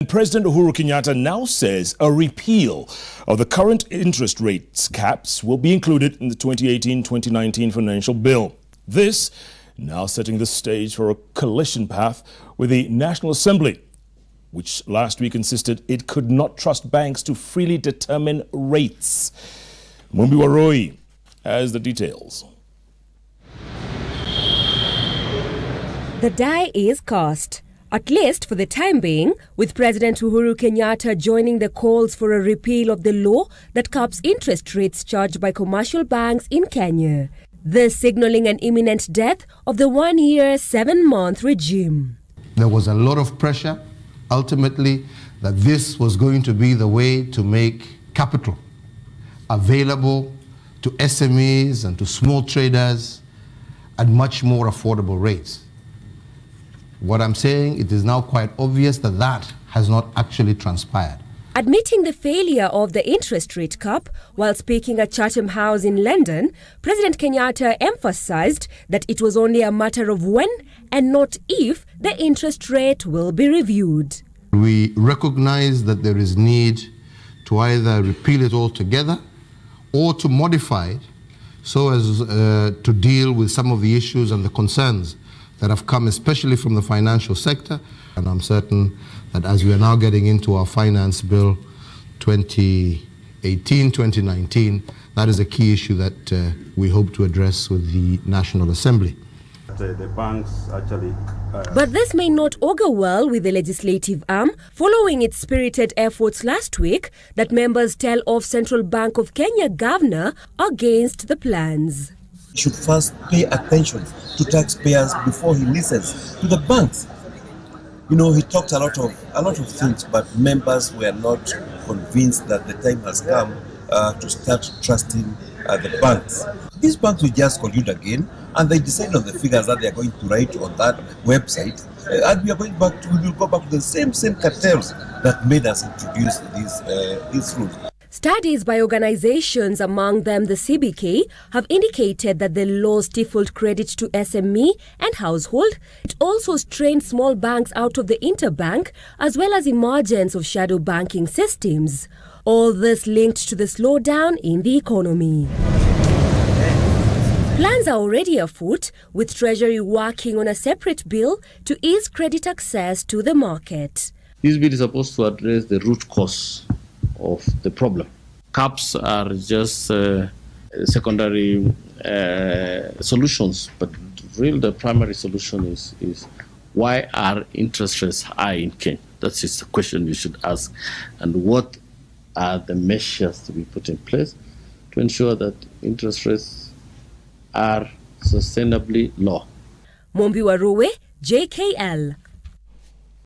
President Uhuru Kenyatta now says a repeal of the current interest rates caps will be included in the 2018-2019 financial bill. This now setting the stage for a collision path with the National Assembly, which last week insisted it could not trust banks to freely determine rates. Mumbi Waroi has the details. The die is cast, at least for the time being, with President Uhuru Kenyatta joining the calls for a repeal of the law that caps interest rates charged by commercial banks in Kenya. This signaling an imminent death of the one-year, 7-month regime. There was a lot of pressure, ultimately, that this was going to be the way to make capital available to SMEs and to small traders at much more affordable rates. What I'm saying, it is now quite obvious that that has not actually transpired. Admitting the failure of the interest rate cap while speaking at Chatham House in London, President Kenyatta emphasized that it was only a matter of when and not if the interest rate will be reviewed. We recognize that there is need to either repeal it altogether or to modify it so as to deal with some of the issues and the concerns that have come especially from the financial sector. And I'm certain that as we are now getting into our finance bill 2018-2019, that is a key issue that we hope to address with the National Assembly. The banks actually... But this may not augur well with the legislative arm, following its spirited efforts last week that members tell of Central Bank of Kenya governor against the plans. Should first pay attention to taxpayers before he listens to the banks. You know, he talked a lot of things, but members were not convinced that the time has come to start trusting the banks. These banks will just collude again, and they decide on the figures that they are going to write on that website, and we will go back to the same cartels that made us introduce these rules. Studies by organizations, among them the CBK, have indicated that the law stifled credit to SME and household. It also strained small banks out of the interbank, as well as emergence of shadow banking systems. All this linked to the slowdown in the economy. Plans are already afoot, with Treasury working on a separate bill to ease credit access to the market. This bill is supposed to address the root cause of the problem. Caps are just secondary solutions, but really the primary solution is why are interest rates high in Kenya? That is the question you should ask. And what are the measures to be put in place to ensure that interest rates are sustainably low? Mumbi Waroi, JKL.